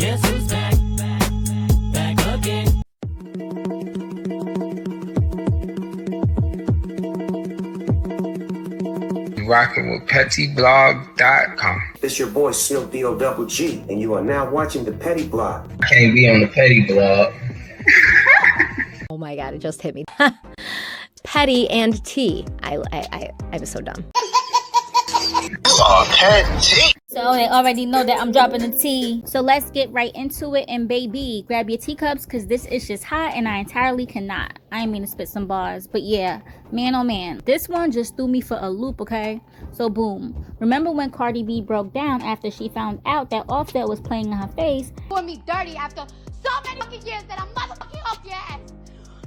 Guess who's back? Back again. Rocking with pettyblog.com. It's your boy Silk D-O-double-G, and you are now watching the Petty Blog. I can't be on the petty blog. Oh my God, it just hit me. Petty and T. I was so dumb. Oh, petty. So they already know that I'm dropping the tea. So let's get right into it. And baby, grab your teacups because this is just hot and I entirely cannot. I ain't mean to spit some bars, but yeah, man oh man. This one just threw me for a loop, okay? So boom. Remember when Cardi B broke down after she found out that Offset was playing in her face? Doing me dirty after so many fucking years that I'm motherfucking off your ass.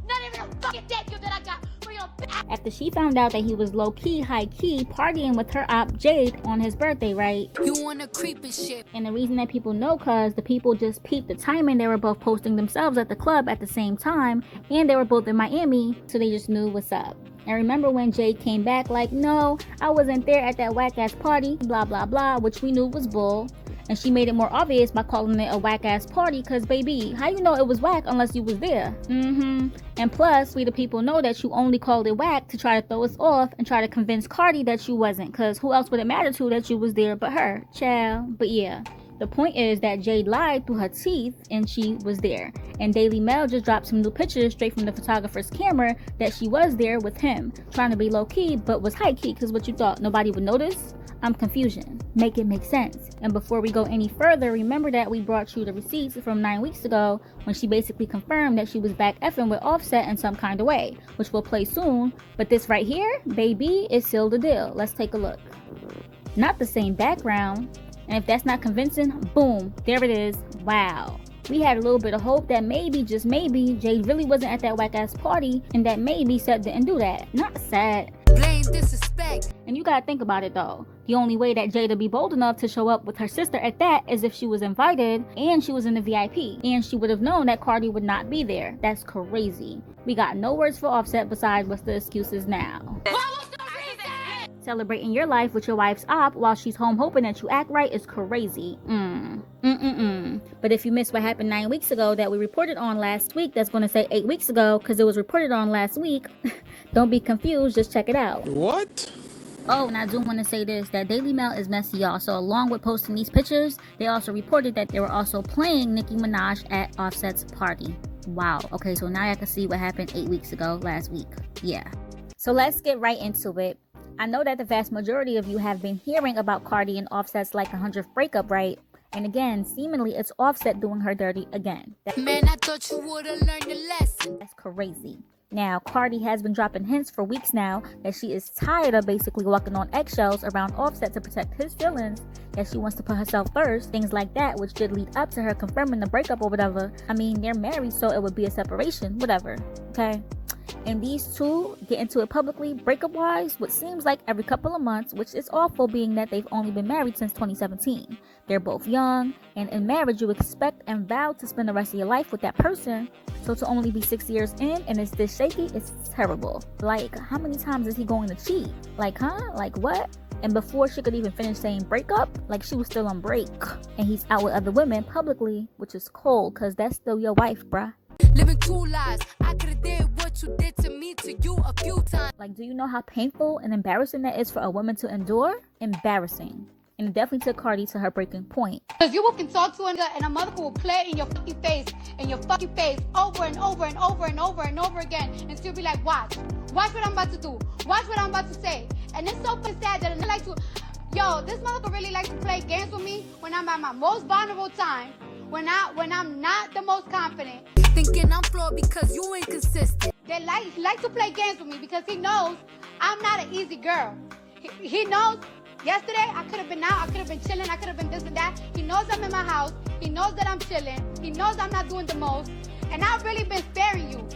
Not even a fucking thank you that I got for your after she found out that he was low-key, high-key, partying with her op Jade on his birthday, right? You wanna creep and shit. And the reason that people know, cause the people just peeped the timing. They were both posting themselves at the club at the same time, and they were both in Miami, so they just knew what's up. And remember when Jade came back like, no, I wasn't there at that whack-ass party, blah blah blah, which we knew was bull. And she made it more obvious by calling it a whack-ass party, cause baby, how you know it was whack unless you was there? And plus, we the people know that you only called it whack to try to throw us off and try to convince Cardi that you wasn't, cause who else would it matter to that you was there but her? Child. But yeah, the point is that Jade lied through her teeth and she was there. And Daily Mail just dropped some new pictures straight from the photographer's camera that she was there with him, trying to be low-key but was high-key, cause what you thought, nobody would notice? I'm confusion. Make it make sense. And before we go any further, remember that we brought you the receipts from 9 weeks ago when she basically confirmed that she was back effing with Offset in some kind of way, which we'll play soon. But this right here, baby, is sealed the deal. Let's take a look. Not the same background. And if that's not convincing, boom, there it is. Wow. We had a little bit of hope that maybe, just maybe, Jade really wasn't at that whack-ass party and that maybe Seth didn't do that. Not sad. Blame disrespect. And you gotta think about it though. The only way that Jade would be bold enough to show up with her sister at that is if she was invited and she was in the VIP. And she would have known that Cardi would not be there. That's crazy. We got no words for Offset besides what's the excuses now. What was the reason? Celebrating your life with your wife's op while she's home hoping that you act right is crazy. But if you missed what happened 9 weeks ago that we reported on last week, that's going to say 8 weeks ago because it was reported on last week. Don't be confused, just check it out. What? Oh, and I do want to say this, that Daily Mail is messy, y'all. So along with posting these pictures, they also reported that they were also playing Nicki Minaj at Offset's party. Wow. Okay, so now I can see what happened 8 weeks ago, last week. Yeah. So let's get right into it. I know that the vast majority of you have been hearing about Cardi and Offset's like 100th breakup, right? And again, seemingly it's Offset doing her dirty again. Man, I thought you would've learned a lesson. That's crazy. Now, Cardi has been dropping hints for weeks now that she is tired of basically walking on eggshells around Offset to protect his feelings, that she wants to put herself first, things like that, which did lead up to her confirming the breakup or whatever. I mean, they're married, so it would be a separation, whatever, okay? And these two get into it publicly, breakup-wise, what seems like every couple of months, which is awful being that they've only been married since 2017. They're both young, and in marriage you expect and vow to spend the rest of your life with that person. So to only be 6 years in and it's this shaky, it's terrible. Like, how many times is he going to cheat? Like, huh? Like, what? And before she could even finish saying breakup, like she was still on break. And he's out with other women publicly, which is cold, cause that's still your wife, bruh. Living two lives. I could've did what you did to me to you a few times. Like, do you know how painful and embarrassing that is for a woman to endure? Embarrassing. And it definitely took Cardi to her breaking point. Cause you can talk to a nigga and a motherfucker will play in your fucking face over and over and over and over and over again and still be like, watch what I'm about to do, watch what I'm about to say. And it's so fucking sad that a nigga like to, yo, this motherfucker really likes to play games with me when I'm at my most vulnerable time, when I'm not the most confident. Thinking I'm flawed because you inconsistent. He likes to play games with me because he knows I'm not an easy girl. He knows. Yesterday, I could have been out, I could have been chilling, I could have been this and that. He knows I'm in my house. He knows that I'm chilling. He knows I'm not doing the most. And I've really been sparing you.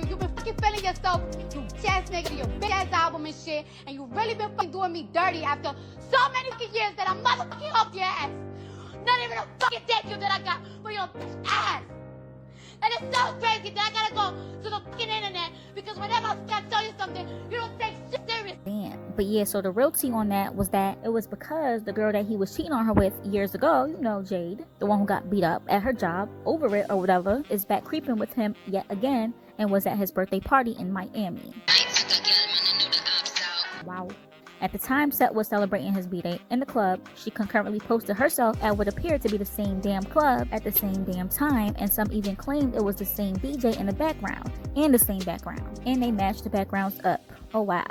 You've been fucking feeling yourself, you chest nigga, your big ass album and shit. And you really been fucking doing me dirty after so many fucking years that I'm motherfucking off your ass. Not even a fucking thank you that I got for your bitch ass. And it's so crazy that I gotta go to the fucking internet because whenever I tell you something, you don't take shit serious. Damn. But yeah, so the real tea on that was that it was because the girl that he was cheating on her with years ago, you know, Jade, the one who got beat up at her job over it or whatever, is back creeping with him yet again and was at his birthday party in Miami. Wow. At the time Seth was celebrating his b-day in the club, she concurrently posted herself at what appeared to be the same damn club at the same damn time, and some even claimed it was the same DJ in the background, and the same background, and they matched the backgrounds up. Oh wow.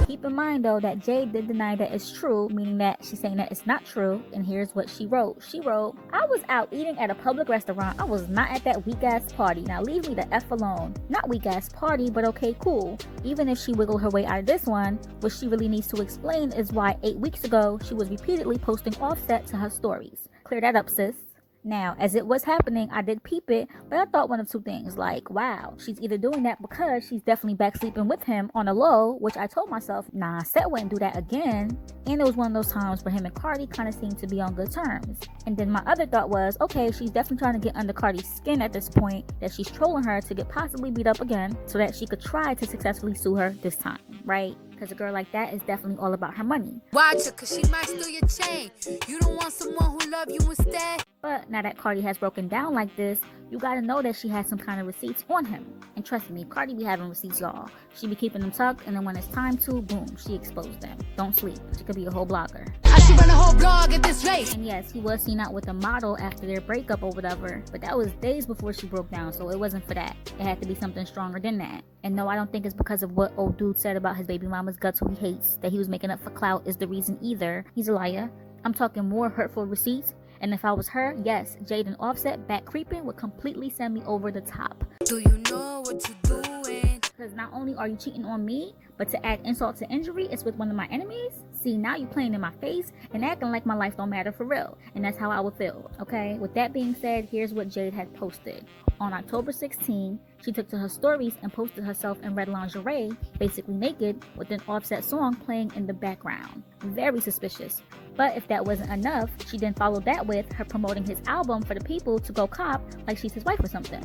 Keep in mind though that Jade did deny that it's true, meaning that she's saying that it's not true, and here's what she wrote. She wrote, "I was out eating at a public restaurant. I was not at that weak ass party. Now leave me the F alone. Not weak ass party, but okay, cool." Even if she wiggled her way out of this one, what she really needs to explain is why 8 weeks ago she was repeatedly posting Offset to her stories. Clear that up, sis. Now, as it was happening, I did peep it, but I thought one of two things, like, wow, she's either doing that because she's definitely back sleeping with him on a low, which I told myself, nah, Seth wouldn't do that again, and it was one of those times where him and Cardi kind of seemed to be on good terms. And then my other thought was, okay, she's definitely trying to get under Cardi's skin at this point, that she's trolling her to get possibly beat up again, so that she could try to successfully sue her this time, right? Because a girl like that is definitely all about her money. Watch her, cause she might steal your chain. You don't want someone who love you instead. But now that Cardi has broken down like this, you gotta know that she has some kind of receipts on him. And trust me, Cardi be having receipts, y'all. She be keeping them tucked, and then when it's time to, boom, she exposed them. Don't sleep. She could be a whole blogger. I should run a whole blog at this rate. And yes, he was seen out with a model after their breakup or whatever, but that was days before she broke down, so it wasn't for that. It had to be something stronger than that. And no, I don't think it's because of what old dude said about his baby mama's guts who he hates, that he was making up for clout is the reason either. He's a liar. I'm talking more hurtful receipts. And if I was her, yes, Jade and Offset back creeping would completely send me over the top. Do you know what you're doing? Because not only are you cheating on me, but to add insult to injury, it's with one of my enemies. See, now you playing in my face and acting like my life don't matter for real. And that's how I would feel, okay? With that being said, here's what Jade had posted. On October 16, she took to her stories and posted herself in red lingerie, basically naked, with an Offset song playing in the background. Very suspicious. But if that wasn't enough, she then followed that with her promoting his album for the people to go cop like she's his wife or something.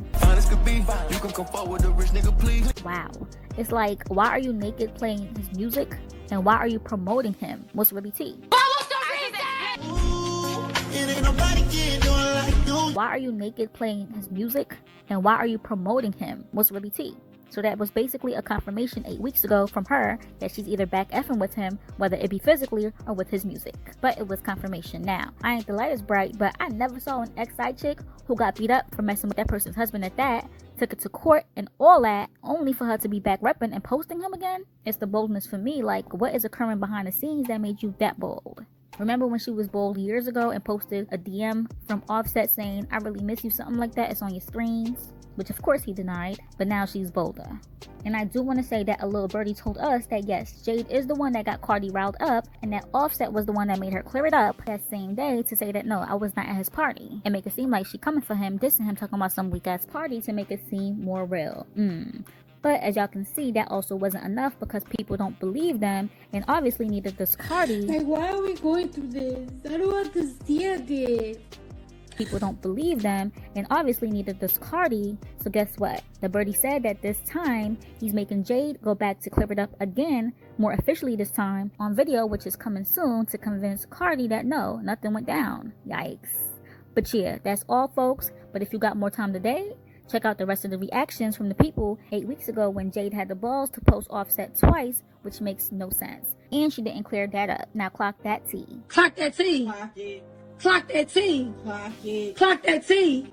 Wow. It's like, why are you naked playing his music? And why are you promoting him? What's really tea? Why are you naked playing his music? And why are you promoting him? What's really tea? So that was basically a confirmation 8 weeks ago from her that she's either back effing with him, whether it be physically or with his music. But it was confirmation. Now, I ain't the light as bright, but I never saw an ex-Sidechick who got beat up for messing with that person's husband at that, took it to court and all that, only for her to be back repping and posting him again. It's the boldness for me, like what is occurring behind the scenes that made you that bold? Remember when she was bold years ago and posted a DM from Offset saying, "I really miss you," something like that, it's on your screens? Which of course he denied, but now she's bolder. And I do want to say that a little birdie told us that yes, Jade is the one that got Cardi riled up, and that Offset was the one that made her clear it up that same day to say that no, I was not at his party, and make it seem like she coming for him, dissing him, talking about some weak ass party to make it seem more real. But as y'all can see, that also wasn't enough because people don't believe them, and obviously neither does Cardi. Like, why are we going through this? I don't understand it. People don't believe them, and obviously neither does Cardi. So guess what? The birdie said that this time he's making Jade go back to clear it up again, more officially this time, on video, which is coming soon, to convince Cardi that no, nothing went down. Yikes. But yeah, that's all folks. But if you got more time today, check out the rest of the reactions from the people 8 weeks ago when Jade had the balls to post Offset twice, which makes no sense. And she didn't clear that up. Now clock that tea. Clock that tea. Clock it. Clock that tea. Clock it. Clock that tea.